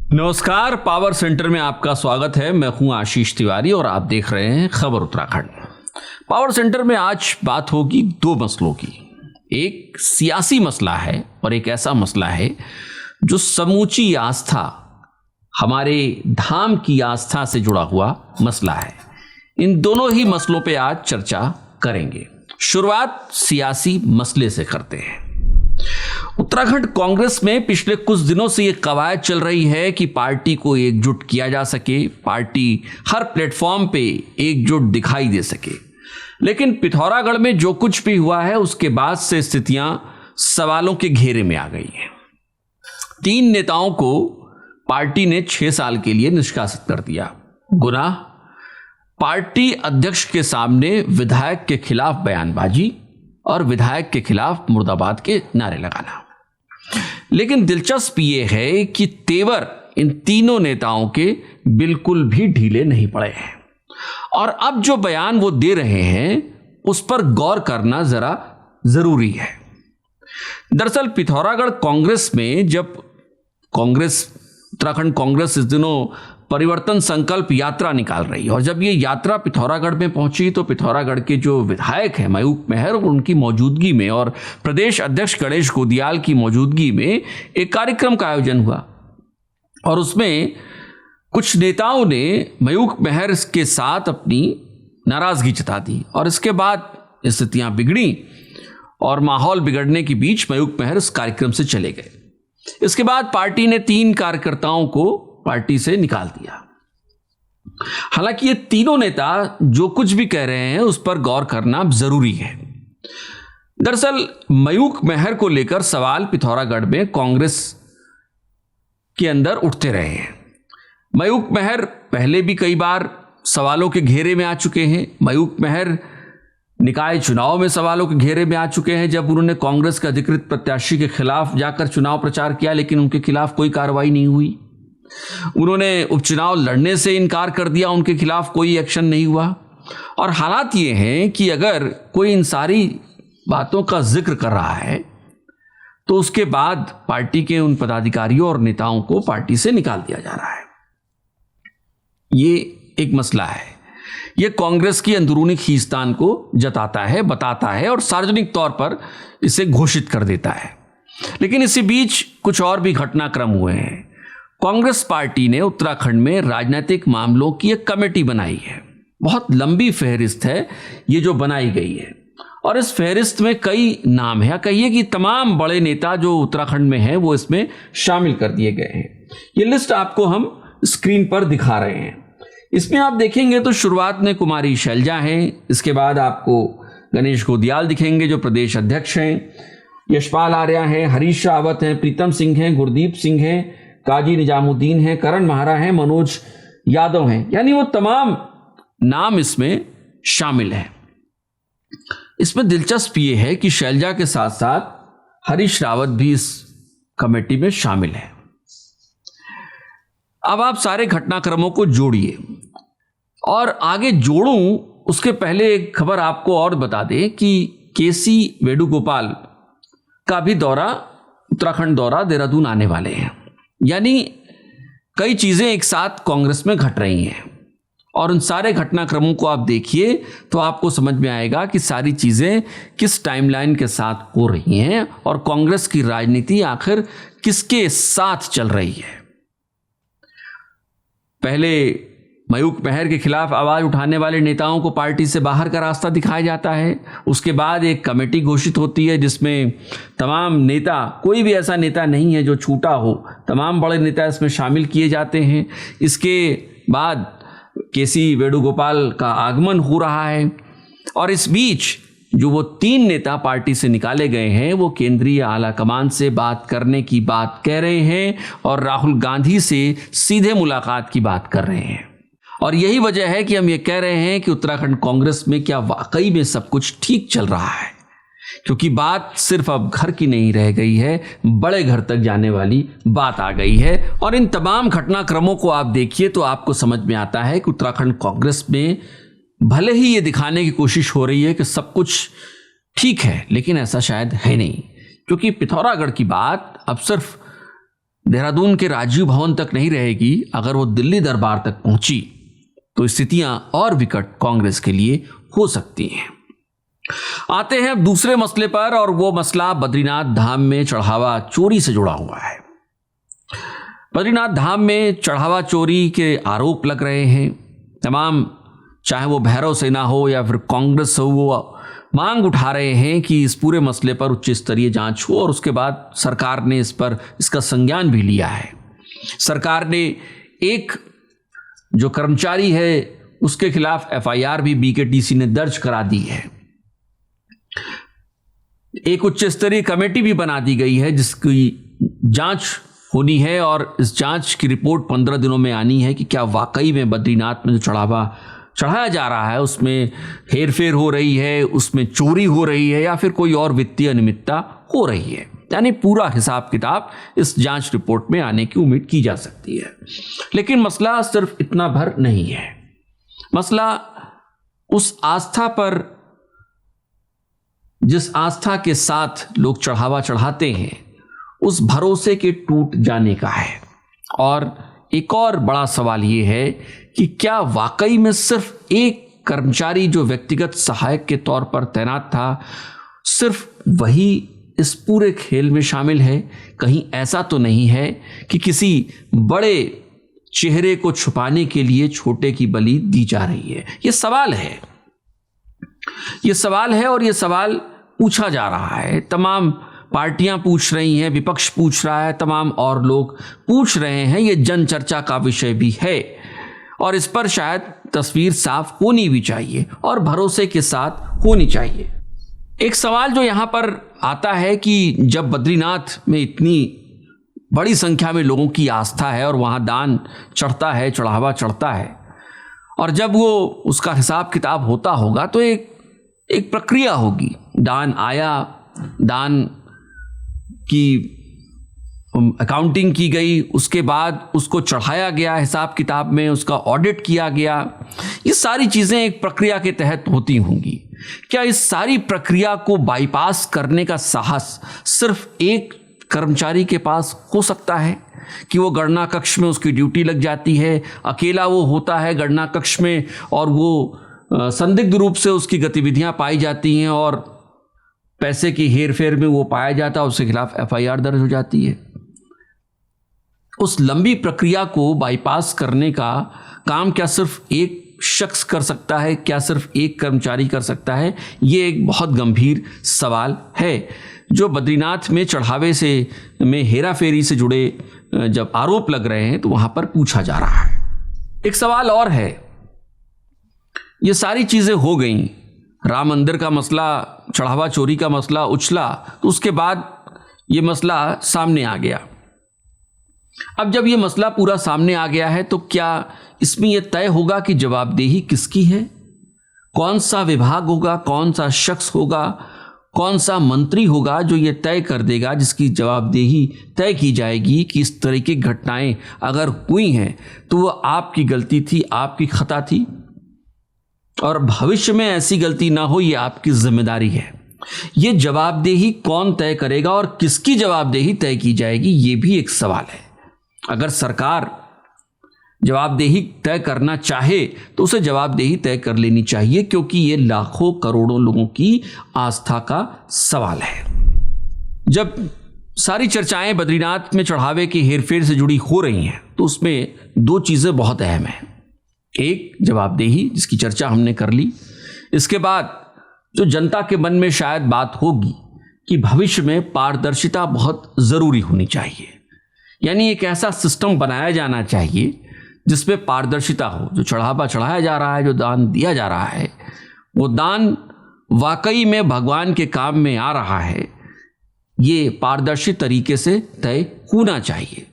नमस्कार, power centre में आपका स्वागत है। मैं हूं आशीष तिवारी और आप देख रहे हैं खबर उत्तराखंड। पावर सेंटर में आज बात होगी दो मसलों की। एक सियासी मसला है और एक ऐसा मसला है जो समूची आस्था, हमारे धाम की आस्था से जुड़ा हुआ मसला है। इन दोनों ही मसलों पे आज चर्चा करेंगे। शुरुआत सियासी मसले से करते हैं। उत्तराखंड कांग्रेस में पिछले कुछ दिनों से यह कवायद चल रही है कि पार्टी को एकजुट किया जा सके, पार्टी हर प्लेटफॉर्म पे एकजुट दिखाई दे सके। लेकिन पिथौरागढ़ में जो कुछ भी हुआ है उसके बाद से स्थितियां सवालों के घेरे में आ गई हैं। 3 नेताओं को पार्टी ने 6 साल के लिए निष्कासित कर दिया। गुनाह, पार्टी अध्यक्ष के सामने विधायक के खिलाफ बयानबाजी और विधायक के खिलाफ मुर्दाबाद के नारे लगाना। लेकिन दिलचस्प यह है कि तेवर इन तीनों नेताओं के बिल्कुल भी ढीले नहीं पड़े हैं और अब जो बयान वो दे रहे हैं उस पर गौर करना जरा जरूरी है। दरअसल पिथौरागढ़ कांग्रेस में जब उत्तराखंड कांग्रेस इस दिनों परिवर्तन संकल्प यात्रा निकाल रही है और जब ये यात्रा पिथौरागढ़ में पहुंची तो पिथौरागढ़ के जो विधायक हैं मयूख मेहर, उनकी मौजूदगी में और प्रदेश अध्यक्ष गणेश गोदियाल की मौजूदगी में एक कार्यक्रम का आयोजन हुआ और उसमें कुछ नेताओं ने मयूख मेहर के साथ अपनी नाराजगी जता दी और इसके बाद स्थितियां बिगड़ी और माहौल बिगड़ने के बीच मयूख मेहर इस कार्यक्रम से चले गए। इसके बाद पार्टी ने 3 कार्यकर्ताओं को पार्टी से निकाल दिया। हालांकि ये तीनों नेता जो कुछ भी कह रहे हैं उस पर गौर करना जरूरी है। दरअसल मयूख मेहर को लेकर सवाल पिथौरागढ़ में कांग्रेस के अंदर उठते रहे हैं। मयूख मेहर पहले भी कई बार सवालों के घेरे में आ चुके हैं। मयूख मेहर निकाय चुनाव में सवालों के घेरे में आ चुके हैं जब उन्होंने कांग्रेस के अधिकृत प्रत्याशी के खिलाफ जाकर चुनाव प्रचार किया, लेकिन उनके खिलाफ कोई कार्रवाई नहीं हुई। उन्होंने उपचुनाव लड़ने से इनकार कर दिया, उनके खिलाफ कोई एक्शन नहीं हुआ। और हालात ये हैं कि अगर कोई इन सारी बातों का जिक्र कर रहा है तो उसके बाद पार्टी के उन पदाधिकारियों और नेताओं को पार्टी से निकाल दिया जा रहा है। ये एक मसला है। यह कांग्रेस की अंदरूनी खींचतान को जताता है, बताता है और सार्वजनिक तौर पर इसे घोषित कर देता है। लेकिन इसी बीच कुछ और भी घटनाक्रम हुए हैं। कांग्रेस पार्टी ने उत्तराखंड में राजनीतिक मामलों की एक कमेटी बनाई है। बहुत लंबी फहरिस्त है ये जो बनाई गई है और इस फहरिस्त में कई नाम है, या कहिए कि तमाम बड़े नेता जो उत्तराखंड में हैं वो इसमें शामिल कर दिए गए हैं। ये लिस्ट आपको हम स्क्रीन पर दिखा रहे हैं। इसमें आप देखेंगे तो शुरुआत में कुमारी शैलजा हैं, इसके बाद आपको गणेश गोदियाल दिखेंगे जो प्रदेश अध्यक्ष हैं, यशपाल आर्या हैं, हरीश रावत हैं, प्रीतम सिंह हैं, गुरदीप सिंह हैं, काजी निजामुद्दीन हैं, करण महारा हैं, मनोज यादव हैं, यानी वो तमाम नाम इसमें शामिल हैं। इसमें दिलचस्प ये है कि शैलजा के साथ साथ हरीश रावत भी इस कमेटी में शामिल है। अब आप सारे घटनाक्रमों को जोड़िए और आगे जोड़ूं उसके पहले एक खबर आपको और बता दें कि केसी वेणुगोपाल का भी उत्तराखंड दौरा देहरादून आने वाले हैं। यानी कई चीजें एक साथ कांग्रेस में घट रही हैं और उन सारे घटनाक्रमों को आप देखिए तो आपको समझ में आएगा कि सारी चीजें किस टाइमलाइन के साथ हो रही हैं और कांग्रेस की राजनीति आखिर किसके साथ चल रही है। पहले मयूख मेहर के खिलाफ आवाज उठाने वाले नेताओं को पार्टी से बाहर का रास्ता दिखाया जाता है। उसके बाद एक कमेटी घोषित होती है जिसमें तमाम नेता, कोई भी ऐसा नेता नहीं है जो छूटा हो, तमाम बड़े नेता इसमें शामिल किए जाते हैं। इसके बाद केसी वेणुगोपाल का आगमन हो रहा है और इस बीच जो वो 3 नेता पार्टी से निकाले गए हैं वो केंद्रीय आला कमान से बात करने की बात कह रहे हैं और राहुल गांधी से सीधे मुलाकात की बात कर रहे हैं। और यही वजह है कि हम ये कह रहे हैं कि उत्तराखंड कांग्रेस में क्या वाकई में सब कुछ ठीक चल रहा है, क्योंकि बात सिर्फ अब घर की नहीं रह गई है, बड़े घर तक जाने वाली बात आ गई है। और इन तमाम घटनाक्रमों को आप देखिए तो आपको समझ में आता है कि उत्तराखंड कांग्रेस में भले ही ये दिखाने की कोशिश हो रही है कि सब कुछ ठीक है, लेकिन ऐसा शायद है नहीं, क्योंकि पिथौरागढ़ की बात अब सिर्फ देहरादून के राजीव भवन तक नहीं रहेगी, अगर वो दिल्ली दरबार तक पहुंची तो स्थितियां और विकट कांग्रेस के लिए हो सकती हैं। आते हैं अब दूसरे मसले पर, और वो मसला बद्रीनाथ धाम में चढ़ावा चोरी से जुड़ा हुआ है। बद्रीनाथ धाम में चढ़ावा चोरी के आरोप लग रहे हैं। तमाम, चाहे वो भैरव सेना हो या फिर कांग्रेस हो, वो मांग उठा रहे हैं कि इस पूरे मसले पर उच्च स्तरीय जांच हो, और उसके बाद सरकार ने इस पर इसका संज्ञान भी लिया है। सरकार ने एक जो कर्मचारी है उसके खिलाफ एफआईआर भी बीकेटीसी ने दर्ज करा दी है। एक उच्च स्तरीय कमेटी भी बना दी गई है जिसकी जांच होनी है, और इस जांच की रिपोर्ट 15 दिनों में आनी है कि क्या वाकई में बद्रीनाथ में जो चढ़ावा चढ़ाया जा रहा है उसमें हेरफेर हो रही है, उसमें चोरी हो रही है, या फिर कोई और वित्तीय अनियमितता हो रही है। यानी पूरा हिसाब किताब इस जांच रिपोर्ट में आने की उम्मीद की जा सकती है। लेकिन मसला सिर्फ इतना भर नहीं है। मसला उस आस्था पर, जिस आस्था के साथ लोग चढ़ावा चढ़ाते हैं, उस भरोसे के टूट जाने का है। और एक और बड़ा सवाल यह है कि क्या वाकई में सिर्फ एक कर्मचारी जो व्यक्तिगत सहायक के तौर पर तैनात था, सिर्फ वही इस पूरे खेल में शामिल है? कहीं ऐसा तो नहीं है कि किसी बड़े चेहरे को छुपाने के लिए छोटे की बलि दी जा रही है? ये सवाल है, ये सवाल है, और ये सवाल पूछा जा रहा है। तमाम पार्टियां पूछ रही हैं, विपक्ष पूछ रहा है, तमाम और लोग पूछ रहे हैं। ये जन चर्चा का विषय भी है, और इस पर शायद तस्वीर साफ होनी भी चाहिए और भरोसे के साथ होनी चाहिए। एक सवाल जो यहाँ पर आता है कि जब बद्रीनाथ में इतनी बड़ी संख्या में लोगों की आस्था है और वहाँ दान चढ़ता है, चढ़ावा चढ़ता है, और जब वो उसका हिसाब किताब होता होगा तो एक प्रक्रिया होगी। दान आया, दान की अकाउंटिंग की गई, उसके बाद उसको चढ़ाया गया हिसाब किताब में, उसका ऑडिट किया गया। ये सारी चीज़ें एक प्रक्रिया के तहत होती होंगी। क्या इस सारी प्रक्रिया को बाईपास करने का साहस सिर्फ एक कर्मचारी के पास हो सकता है कि वो गणना कक्ष में उसकी ड्यूटी लग जाती है, अकेला वो होता है गणना कक्ष में, और वो संदिग्ध रूप से उसकी गतिविधियां पाई जाती हैं और पैसे की हेरफेर में वो पाया जाता है, उसके खिलाफ एफआईआर दर्ज हो जाती है? उस लंबी प्रक्रिया को बाईपास करने का काम क्या सिर्फ एक शख्स कर सकता है? क्या सिर्फ एक कर्मचारी कर सकता है? ये एक बहुत गंभीर सवाल है जो बद्रीनाथ में चढ़ावे से में हेरा फेरी से जुड़े जब आरोप लग रहे हैं तो वहां पर पूछा जा रहा है। एक सवाल और है, ये सारी चीजें हो गई, राम मंदिर का मसला, चढ़ावा चोरी का मसला उछला, तो उसके बाद ये मसला सामने आ गया। अब जब ये मसला पूरा सामने आ गया है तो क्या इसमें यह तय होगा कि जवाबदेही किसकी है? कौन सा विभाग होगा, कौन सा शख्स होगा, कौन सा मंत्री होगा जो ये तय कर देगा, जिसकी जवाबदेही तय की जाएगी कि इस तरह की घटनाएं अगर हुई हैं तो वो आपकी गलती थी, आपकी खता थी, और भविष्य में ऐसी गलती ना हो, ये आपकी जिम्मेदारी है। ये जवाबदेही कौन तय करेगा और किसकी जवाबदेही तय की जाएगी, ये भी एक सवाल है। अगर सरकार जवाबदेही तय करना चाहे तो उसे जवाबदेही तय कर लेनी चाहिए, क्योंकि ये लाखों करोड़ों लोगों की आस्था का सवाल है। जब सारी चर्चाएं बद्रीनाथ में चढ़ावे की हेरफेर से जुड़ी हो रही हैं तो उसमें दो चीजें बहुत अहम हैं। एक, जवाबदेही, जिसकी चर्चा हमने कर ली। इसके बाद जो जनता के मन में शायद बात होगी कि भविष्य में पारदर्शिता बहुत जरूरी होनी चाहिए, यानी एक ऐसा सिस्टम बनाया जाना चाहिए जिसमें पारदर्शिता हो। जो चढ़ावा चढ़ाया जा रहा है, जो दान दिया जा रहा है, वो दान वाकई में भगवान के काम में आ रहा है, ये पारदर्शी तरीके से तय होना चाहिए।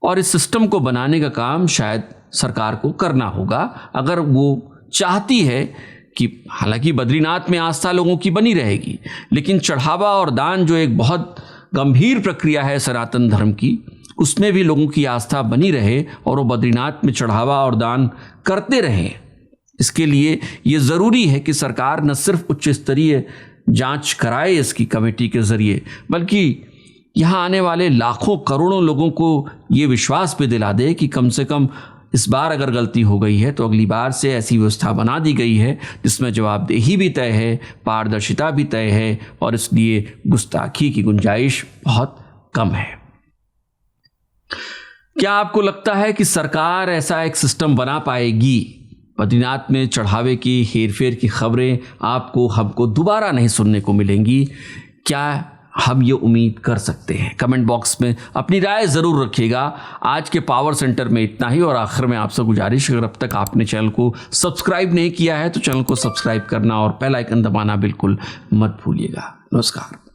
और इस सिस्टम को बनाने का काम शायद सरकार को करना होगा, अगर वो चाहती है कि, हालांकि बद्रीनाथ में आस्था लोगों की बनी रहेगी, लेकिन चढ़ावा और दान जो एक बहुत गंभीर प्रक्रिया है सनातन धर्म की, उसमें भी लोगों की आस्था बनी रहे और वो बद्रीनाथ में चढ़ावा और दान करते रहें। इसके लिए ये ज़रूरी है कि सरकार न सिर्फ उच्च स्तरीय जांच कराए इसकी कमेटी के ज़रिए, बल्कि यहाँ आने वाले लाखों करोड़ों लोगों को ये विश्वास भी दिला दे कि कम से कम इस बार अगर गलती हो गई है तो अगली बार से ऐसी व्यवस्था बना दी गई है जिसमें जवाबदेही भी तय है, पारदर्शिता भी तय है और इसलिए गुस्ताखी की गुंजाइश बहुत कम है। क्या आपको लगता है कि सरकार ऐसा एक सिस्टम बना पाएगी? बद्रीनाथ में चढ़ावे की हेरफेर की खबरें आपको हमको दोबारा नहीं सुनने को मिलेंगी। क्या हम ये उम्मीद कर सकते हैं? कमेंट बॉक्स में अपनी राय ज़रूर रखिएगा। आज के पावर सेंटर में इतना ही और आखिर में आपसे गुजारिश, अगर अब तक आपने चैनल को सब्सक्राइब नहीं किया है तो चैनल को सब्सक्राइब करना और बेल आइकन दबाना बिल्कुल मत भूलिएगा। नमस्कार।